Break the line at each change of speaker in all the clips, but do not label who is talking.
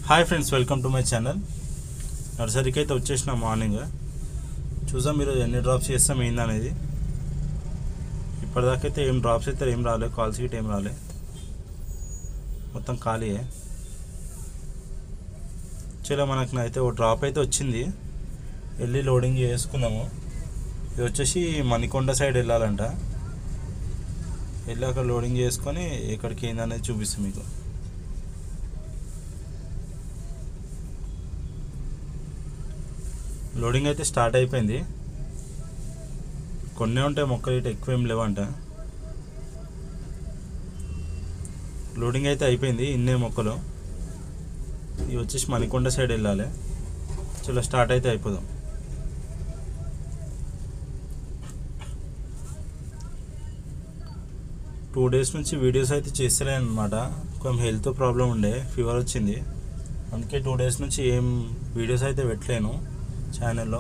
Hi friends, welcome to my channel. నర్సరీకి అయితే వచ్చేసిన మార్నింగ్. చూసాం మీరు ఎన్ని డ్రాప్స్ చేస్తాం ఏందనేది. ఇప్పటిదాకా అయితే ఏం డ్రాప్స్ అయితే ఏం రాలే, కాల్స్ గిట్ ఏం రాలే, మొత్తం ఖాళీయే. చలో మనకు అయితే ఓ డ్రాప్ అయితే వచ్చింది, వెళ్ళి లోడింగ్ చేసుకుందాము. ఇది వచ్చేసి మణికొండ సైడ్ వెళ్ళాలంట. వెళ్ళి అక్కడ లోడింగ్ చేసుకొని ఎక్కడికి ఏందనేది చూపిస్తాం మీకు. లోడింగ్ అయితే స్టార్ట్ అయిపోయింది. కొన్ని ఉంటాయి మొక్కలు, ఇటు ఎక్కువ ఏం లేవంట. లోడింగ్ అయితే అయిపోయింది, ఇన్నే మొక్కలు. ఇవి వచ్చేసి మణికొండ సైడ్ వెళ్ళాలి. చలో స్టార్ట్ అయితే అయిపోదాం. టూ డేస్ నుంచి వీడియోస్ అయితే చేస్తలేను అనమాట. కొంచెం హెల్త్ ప్రాబ్లం ఉండే, ఫీవర్ వచ్చింది. అందుకే 2 డేస్ నుంచి ఏం వీడియోస్ అయితే పెట్టలేను ఛానల్లో.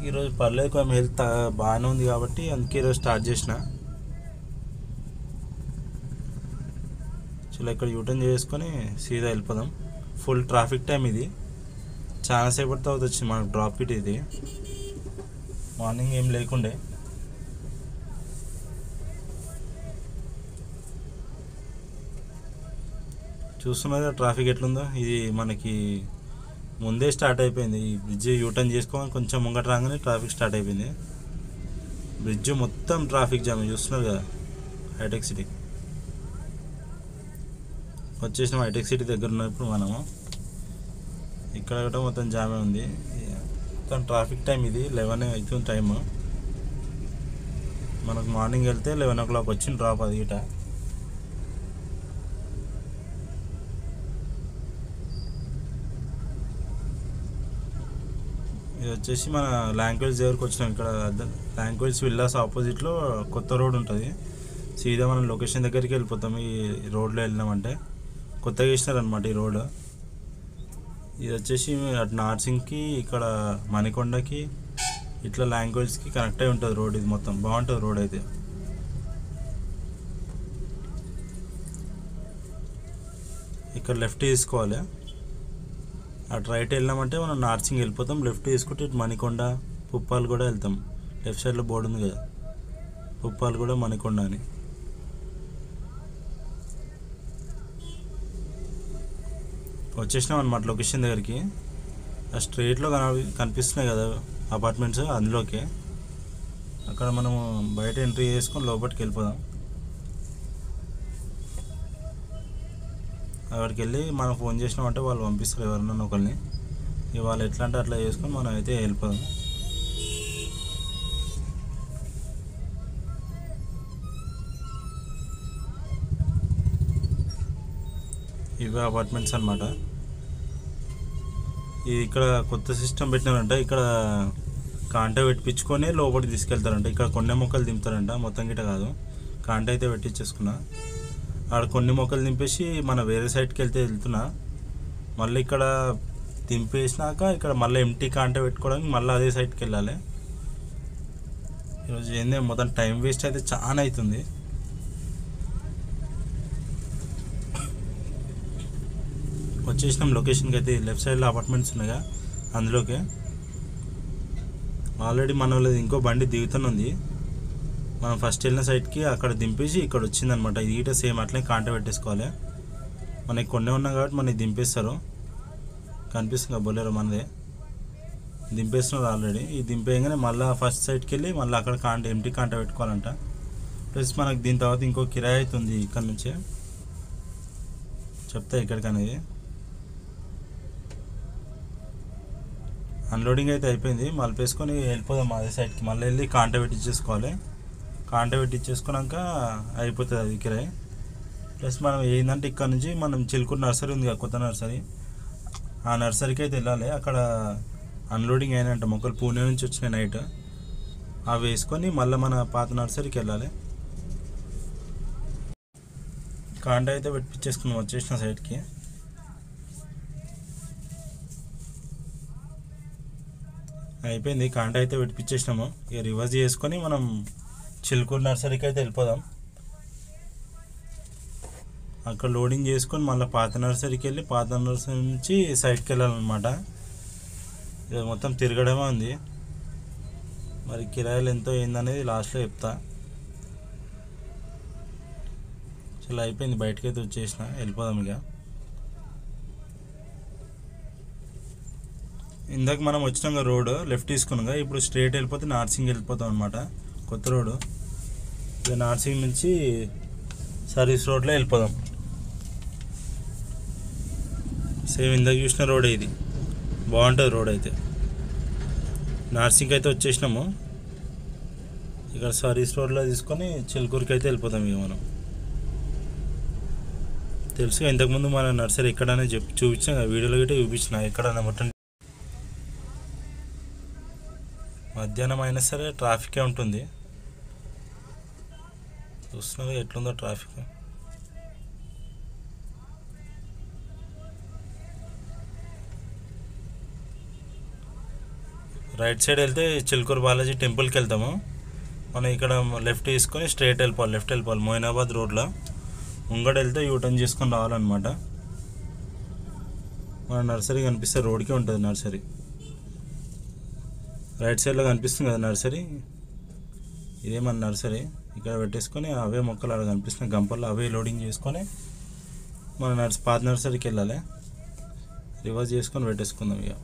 ఈరోజు పర్లేదు, కొంచెం హెల్త్ బాగానే ఉంది కాబట్టి అందుకే ఈరోజు స్టార్ట్ చేసిన. చలో ఇక్కడ యూటర్న్ చేసుకొని సీదా వెళ్ళిపోదాం. ఫుల్ ట్రాఫిక్ టైం ఇది, చాలాసేపటి తర్వాత వచ్చింది మనకు డ్రాప్ ఇట్. ఇది మార్నింగ్ ఏం లేకుండే. చూస్తున్నారు ట్రాఫిక్ ఎట్లుందో. ఇది మనకి ముందే స్టార్ట్ అయిపోయింది. ఈ బ్రిడ్జ్ యూటర్న్ చేసుకోవాలి, కొంచెం ముంగట రాగానే ట్రాఫిక్ స్టార్ట్ అయిపోయింది. బ్రిడ్జ్ మొత్తం ట్రాఫిక్ జామ్ చూస్తున్నారు కదా. హైటెక్ సిటీ వచ్చేసినాం. హైటెక్ సిటీ దగ్గర ఉన్నప్పుడు మనము ఇక్కడ కూడా మొత్తం జామే ఉంది. మొత్తం ట్రాఫిక్ టైం ఇది 11 అవుతుంది టైం. మనకు మార్నింగ్ వెళ్తే 11 o'clock వచ్చింది డ్రాప్. అది గిట ఇది వచ్చేసి మన లాంగ్వేజ్ దగ్గరకు వచ్చినాం. ఇక్కడ లాంగ్వేజ్ విల్లాస్ ఆపోజిట్లో కొత్త రోడ్ ఉంటుంది. సీదా మనం లొకేషన్ దగ్గరికి వెళ్ళిపోతాం. ఈ రోడ్లో వెళ్ళినామంటే కొత్తగా వేసినారనమాట ఈ రోడ్. ఇది వచ్చేసి అటు నార్సింగ్కి, ఇక్కడ మణికొండకి, ఇట్లా లాంగ్వేజ్కి కనెక్ట్ అయి ఉంటుంది రోడ్. ఇది మొత్తం బాగుంటుంది రోడ్ అయితే. ఇక్కడ లెఫ్ట్ తీసుకోవాలి. అటు రైట్ వెళ్ళామంటే మనం నార్సింగ్ వెళ్ళిపోతాం. లెఫ్ట్ తీసుకుంటే ఇటు మణికొండ, పుప్పాలు కూడా వెళ్తాం. లెఫ్ట్ సైడ్లో బోర్డు ఉంది కదా, పుప్పాలు కూడా మణికొండ అని. వచ్చేసినాం అనమాట లొకేషన్ దగ్గరికి. ఆ స్ట్రీట్లో కనిపిస్తున్నాయి కదా అపార్ట్మెంట్స్, అందులోకే. అక్కడ మనము బయట ఎంట్రీ చేసుకొని లోపలికి వెళ్ళిపోదాం. అక్కడికి వెళ్ళి మనం ఫోన్ చేసినామంటే వాళ్ళు పంపిస్తారు ఎవరన్నా ఒకరిని. వాళ్ళు ఎట్లా అంటే అట్లా చేసుకొని మనం అయితే వెళ్ళిపోదాం. ఇవే అపార్ట్మెంట్స్ అన్నమాట. ఇది ఇక్కడ కొత్త సిస్టమ్ పెట్టినారంట. ఇక్కడ కాంట పెట్టించుకొని లోపలికి తీసుకెళ్తారంట. ఇక్కడ కొన్ని మొక్కలు దింపుతారంట, మొత్తం గిట్ట కాదు. కాంట అయితే పెట్టించేసుకున్నా. ఆడ కొన్ని మొక్కలు దింపేసి మన వేరే సైడ్కి వెళ్తున్నా. మళ్ళీ ఇక్కడ దింపేసినాక ఇక్కడ మళ్ళీ ఎంటీ కాంట పెట్టుకోవడానికి మళ్ళీ అదే సైడ్కి వెళ్ళాలి. ఈరోజు ఏంది మొత్తం టైం వేస్ట్ అయితే చాలా అవుతుంది. వచ్చేసినాం లొకేషన్కి అయితే. లెఫ్ట్ సైడ్లో అపార్ట్మెంట్స్ ఉన్నాయిగా, అందులోకే. ఆల్రెడీ మన వాళ్ళది ఇంకో బండి దిగుతూనే ఉంది. మనం ఫస్ట్ వెళ్ళిన సైడ్కి అక్కడ దింపేసి ఇక్కడ వచ్చిందనమాట. ఇది గిట సేమ్ అట్లనే కాంట పెట్టేసుకోవాలి. మనకి కొన్ని ఉన్నాయి కాబట్టి మనకి దింపేస్తారు. కనిపిస్తుంది బొలేరో మనదే, దింపేస్తున్నారు ఆల్రెడీ. ఈ దింపేయగానే మళ్ళీ ఫస్ట్ సైడ్కి వెళ్ళి మళ్ళీ అక్కడ కాంట ఎంటీ కాంట పెట్టుకోవాలంట. ప్లస్ మనకు దీని తర్వాత ఇంకో కిరాయి అవుతుంది ఇక్కడ నుంచే, చెప్తా ఇక్కడికి అనేది. అన్లోడింగ్ అయితే అయిపోయింది. మలిపేసుకొని వెళ్ళిపోదాం అదే సైడ్కి. మళ్ళీ వెళ్ళి కాంట పెట్టించేసుకోవాలి. కాంట పెట్టించేసుకున్నాక అయిపోతుంది అది కిరాయి. ప్లస్ మనం ఏంటంటే ఇక్కడ నుంచి మనం చిలుకూరు నర్సరీ ఉంది కదా, కొత్త నర్సరీ. ఆ నర్సరీకి అయితే వెళ్ళాలి. అక్కడ అన్లోడింగ్ అయినంట మొక్కలు, పూణే నుంచి వచ్చినాయి నైట్. అవి వేసుకొని మళ్ళీ మన పాత నర్సరీకి వెళ్ళాలి. కాంట అయితే పెట్టించేసుకున్నాం వచ్చేసిన సైడ్కి. అయిపోయింది, కాంట అయితే పెట్టించేసినాము. ఇక రివర్స్ చేసుకొని మనం చిలుకూరు నర్సరీకి అయితే వెళ్ళిపోదాం. అక్కడ లోడింగ్ చేసుకొని మళ్ళీ పాత నర్సరీకి వెళ్ళి పాత నర్సరీ నుంచి సైడ్కి వెళ్ళాలన్నమాట. ఇది మొత్తం తిరగడమే ఉంది. మరి కిరాయిలు ఎంతో ఏందనేది లాస్ట్లో చెప్తా. చాలా అయిపోయింది, బయటకి అయితే వచ్చేసిన, వెళ్ళిపోదాం ఇక. ఇందాక మనం వచ్చినాక రోడ్ లెఫ్ట్ తీసుకున్నాగా, ఇప్పుడు స్ట్రైట్ వెళ్ళిపోతే నార్సింగ్ వెళ్ళిపోతాం అనమాట. కొత్త రోడ్డు ఇక నార్సింగ్ నుంచి సర్వీస్ రోడ్లో వెళ్ళిపోదాం. సేమ్ ఇందాక చూసిన రోడ్ ఇది, బాగుంటుంది రోడ్ అయితే. నార్సింగ్ అయితే వచ్చేసినాము. ఇక్కడ సర్వీస్ రోడ్లో తీసుకొని చిలుకూరుకి అయితే వెళ్ళిపోతాం ఇక మనం. తెలుసుగా ఇంతకుముందు మన నర్సరీ ఎక్కడనే చూపించాం, వీడియోలో గట్రా చూపించిన ఎక్కడన్నా మొత్తం. మధ్యాహ్నం అయినా సరే ట్రాఫికే ఉంటుంది. చూస్తున్నా ఎట్లుందో ట్రాఫిక్. రైట్ సైడ్ వెళ్తే చిలుకూరు బాలాజీ టెంపుల్కి వెళ్తాము. మనం ఇక్కడ లెఫ్ట్ తీసుకొని స్ట్రైట్ వెళ్ళిపోవాలి, లెఫ్ట్ వెళ్ళిపోవాలి మోయినాబాద్ రోడ్లో. ముంగడ వెళ్తే యూటర్న్ చేసుకొని రావాలన్నమాట. మన నర్సరీ కనిపిస్తే రోడ్కే ఉంటుంది నర్సరీ. రైట్ సైడ్లో కనిపిస్తుంది కదా నర్సరీ, ఇదే మన నర్సరీ. ఇక్కడ పెట్టేసుకొని అవే మొక్కలు అక్కడ కనిపిస్తున్నాయి గంపల్లో, అవే లోడింగ్ చేసుకొని మన పాత నర్సరీకి వెళ్ళాలి. రివర్స్ చేసుకొని పెట్టేసుకుందాం ఇక.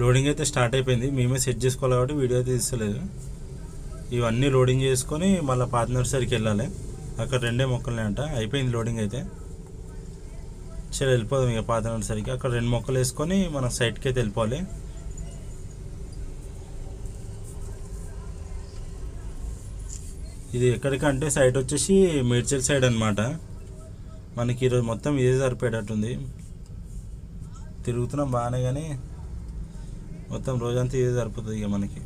లోడింగ్ అయితే స్టార్ట్ అయిపోయింది, మేమే సెట్ చేసుకోవాలి కాబట్టి వీడియో అయితే తీస్తలేదు. ఇవన్నీ లోడింగ్ చేసుకొని మళ్ళీ పాత నర్సరీకి వెళ్ళాలి. అక్కడ 2 మొక్కలనే అంట. అయిపోయింది లోడింగ్ అయితే. సరే వెళ్ళిపోదాం ఇక పాత నర్సరీకి. అక్కడ 2 మొక్కలు వేసుకొని మనం సైట్కి అయితే వెళ్ళిపోవాలి. ఇది ఎక్కడికంటే సైట్ వచ్చేసి మేడ్చల్ సైడ్ అనమాట. మనకి ఈరోజు మొత్తం ఇదే సరిపోయేటట్టుంది. తిరుగుతున్నాం బాగానే, కానీ మొత్తం రోజంతా ఇదే సరిపోతుంది ఇక మనకి.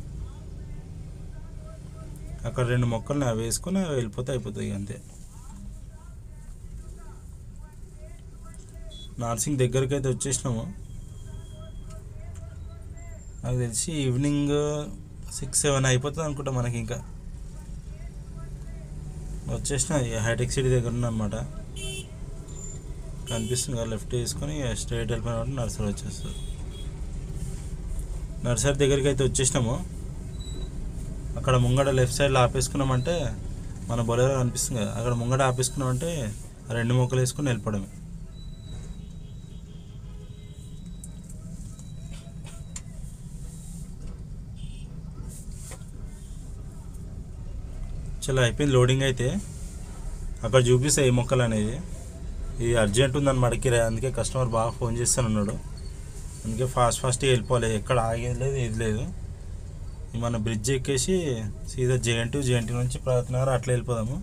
అక్కడ 2 మొక్కల్ని అవి వేసుకొని వెళ్ళిపోతే అయిపోతుంది అంతే. నార్సింగ్ దగ్గరికి అయితే వచ్చేసినాము. నాకు తెలిసి ఈవినింగ్ 6-7 అయిపోతుంది అనుకుంటా మనకి. ఇంకా వచ్చేసిన హైటెక్ సిటీ దగ్గర ఉన్నమాట. కనిపిస్తుంది కదా, లెఫ్ట్ తీసుకొని స్ట్రైట్ వెళ్ళిపోయిన నర్సరీ వచ్చేస్తుంది. నర్సరీ దగ్గరికి అయితే వచ్చేసినాము. అక్కడ ముంగడ లెఫ్ట్ సైడ్లో ఆపేసుకున్నామంటే మన బొలేరో కనిపిస్తుంది కదా, అక్కడ ముంగడ ఆపేసుకున్నామంటే 2 మొక్కలు వేసుకొని వెళ్ళిపోవడమే. చాలా అయిపోయింది లోడింగ్ అయితే. అక్కడ చూపిస్తాయి ఈ మొక్కలు అనేది. ఇది అర్జెంట్ ఉందన్నమాట కిరాయి, అందుకే కస్టమర్ బాగా ఫోన్ చేస్తానన్నాడు. అందుకే ఫాస్ట్గా వెళ్ళిపోవాలి, ఎక్కడ ఆగేది లేదు ఏది లేదు. మన బ్రిడ్జ్ ఎక్కేసి సీదా జేఎన్టీ నుంచి ప్రగతి నగర్ అట్లా వెళ్ళిపోదాము.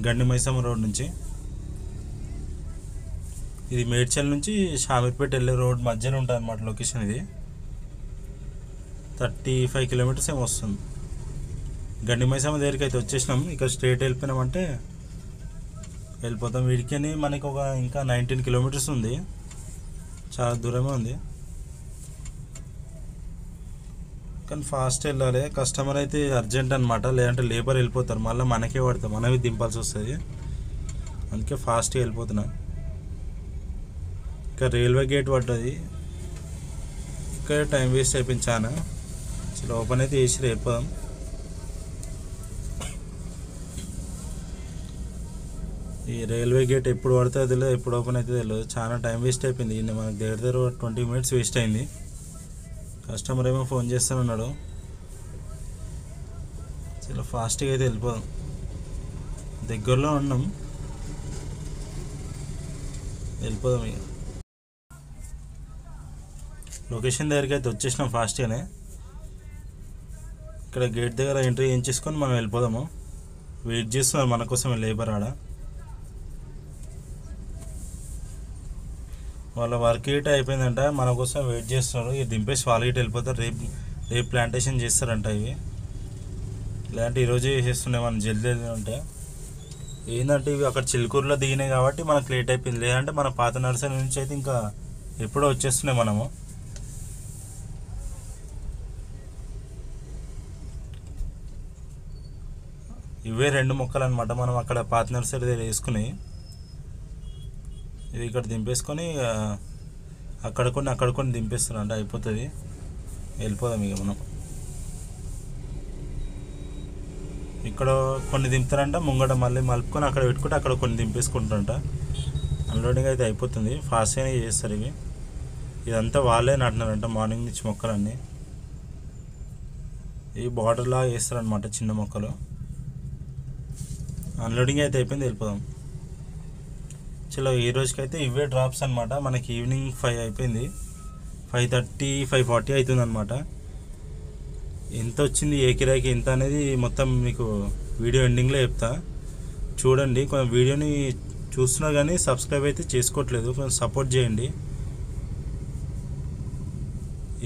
గండి మైసమ్మ రోడ్ నుంచి. ఇది మేడ్చల్ నుంచి షామీర్పేట వెళ్ళే రోడ్ మధ్యలో ఉంటుంది అన్నమాట లొకేషన్. ఇది 35 కిలోమీటర్స్ ఏమో వస్తుంది. గండి మైసమ్మ దగ్గరికి అయితే వచ్చేసినాం. ఇక్కడ స్ట్రైట్ వెళ్ళిపోయినామంటే వెళ్ళిపోతాం. వీడికని మనకి ఇంకా 19 కిలోమీటర్స్ ఉంది, చాలా దూరమే ఉంది. కానీ ఫాస్ట్ వెళ్ళాలి. కస్టమర్ అయితే అర్జెంట్ అనమాట, లేదంటే లేబర్ వెళ్ళిపోతారు, మళ్ళీ మనకే పడతాం, మనమే దింపాల్సి వస్తుంది. అందుకే ఫాస్ట్గా వెళ్ళిపోతున్నా. ఇంకా రైల్వే గేట్ పడ్డది, ఇక్కడ టైం వేస్ట్ అయిపోయింది చాలా. చాలా ఓపెన్ అయితే చేసి వెళ్ళిపోదాం. ఈ రైల్వే గేట్ ఎప్పుడు పడితే తెలియదు, ఎప్పుడు ఓపెన్ అయితే తెలియదు. చాలా టైం వేస్ట్ అయిపోయింది. మనకు దగ్గర 20 మినిట్స్ వేస్ట్ అయింది. కస్టమర్ ఏమో ఫోన్ చేస్తానన్నాడు. చాలా ఫాస్ట్గా అయితే వెళ్ళిపోదాం. దగ్గరలో ఉన్నాం, వెళ్ళిపోదాం ఇక. లొకేషన్ దగ్గరికి అయితే వచ్చేసినాం ఫాస్ట్గానే. ఇక్కడ గేట్ దగ్గర ఎంట్రీ చేయించేసుకొని మనం వెళ్ళిపోదాము. వెయిట్ చేస్తున్నారు మన కోసం లేబర్ ఆడ. వాళ్ళ వర్క్ ఇట్ అయిపోయిందంట, మన కోసం వెయిట్ చేస్తున్నారు. ఇక దింపేసి వాళ్ళ ఇటు వెళ్ళిపోతారు. రేపు ప్లాంటేషన్ చేస్తారంట ఇవి. లేదంటే ఈరోజే చేస్తున్నాయి మనం జల్దీ ఉంటే. ఏంటంటే ఇవి అక్కడ చిలుకూరులో దిగినాయి కాబట్టి మనకు లేట్ అయిపోయింది. లేదంటే మన పాత నర్సరీ నుంచి అయితే ఇంకా ఎప్పుడో వచ్చేస్తున్నాయి మనము. ఇవే 2 మొక్కలు అనమాట మనం అక్కడ పాత నర్సరీ దగ్గర వేసుకుని ఇవి ఇక్కడ దింపేసుకొని అక్కడ కొన్ని దింపేస్తారంట, అయిపోతుంది. వెళ్ళిపోదాం ఇక మనం. ఇక్కడ కొన్ని దింపుతారంట, ముంగట మళ్ళీ మలుపుకొని అక్కడ పెట్టుకుంటే అక్కడ కొన్ని దింపేసుకుంటారంట. అన్లోడింగ్ అయితే అయిపోతుంది, ఫాస్ట్గానే చేస్తారు ఇవి. ఇదంతా వాళ్ళే నాటినారంట మార్నింగ్ నుంచి మొక్కలన్నీ. ఈ బార్డర్లా వేస్తారనమాట చిన్న మొక్కలు. అన్లోడింగ్ అయితే అయిపోయింది, వెళ్ళిపోదాం. చలో ఈ రోజుకైతే ఇవే డ్రాప్స్ అనమాట. మనకి ఈవినింగ్ 5 అయిపోయింది, 5:30 5:40 అవుతుంది అనమాట. ఎంత వచ్చింది ఏ కిరాయికి ఎంత అనేది మొత్తం మీకు వీడియో ఎండింగ్లో చెప్తా, చూడండి. కొంచెం వీడియోని చూస్తున్నా కానీ సబ్స్క్రైబ్ అయితే చేసుకోవట్లేదు, కొంచెం సపోర్ట్ చేయండి.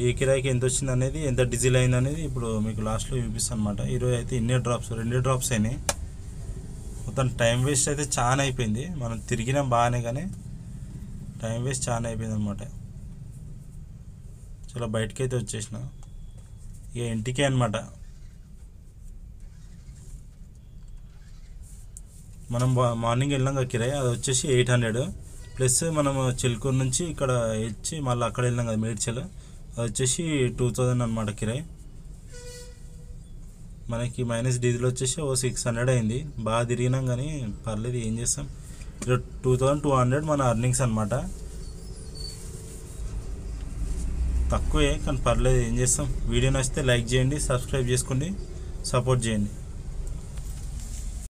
ఏ కిరాయికి ఎంత వచ్చింది అనేది, ఎంత డీజిల్ అయింది అనేది ఇప్పుడు మీకు లాస్ట్లో చూపిస్తాను అనమాట. ఈరోజు అయితే ఇన్నే డ్రాప్స్, 2 డ్రాప్స్ అయినాయి. మొత్తం టైం వేస్ట్ అయితే చాలా అయిపోయింది. మనం తిరిగినాం బాగానే, కానీ టైం వేస్ట్ చాలా అయిపోయింది అనమాట. చాలా బయటకి అయితే వచ్చేసిన ఇక ఇంటికే అనమాట. మనం మార్నింగ్ వెళ్ళాం కదా కిరాయి, అది వచ్చేసి 800 ప్లస్ మనం చిలుకూరు నుంచి ఇక్కడ ఇచ్చి మళ్ళీ అక్కడ వెళ్ళాం కదా మేడ్చల్, అది వచ్చేసి 2000 అనమాట కిరాయి. మనకి మైనస్ డీజిల్ వచ్చేసి 600 అయింది. బాగా తిరిగినాం కానీ పర్లేదు, ఏం చేస్తాం. 2200 మన అర్నింగ్స్ అనమాట. తక్కువే కానీ పర్లేదు, ఏం చేస్తాం. వీడియో నచ్చితే లైక్ చేయండి, సబ్స్క్రైబ్ చేసుకోండి, సపోర్ట్ చేయండి.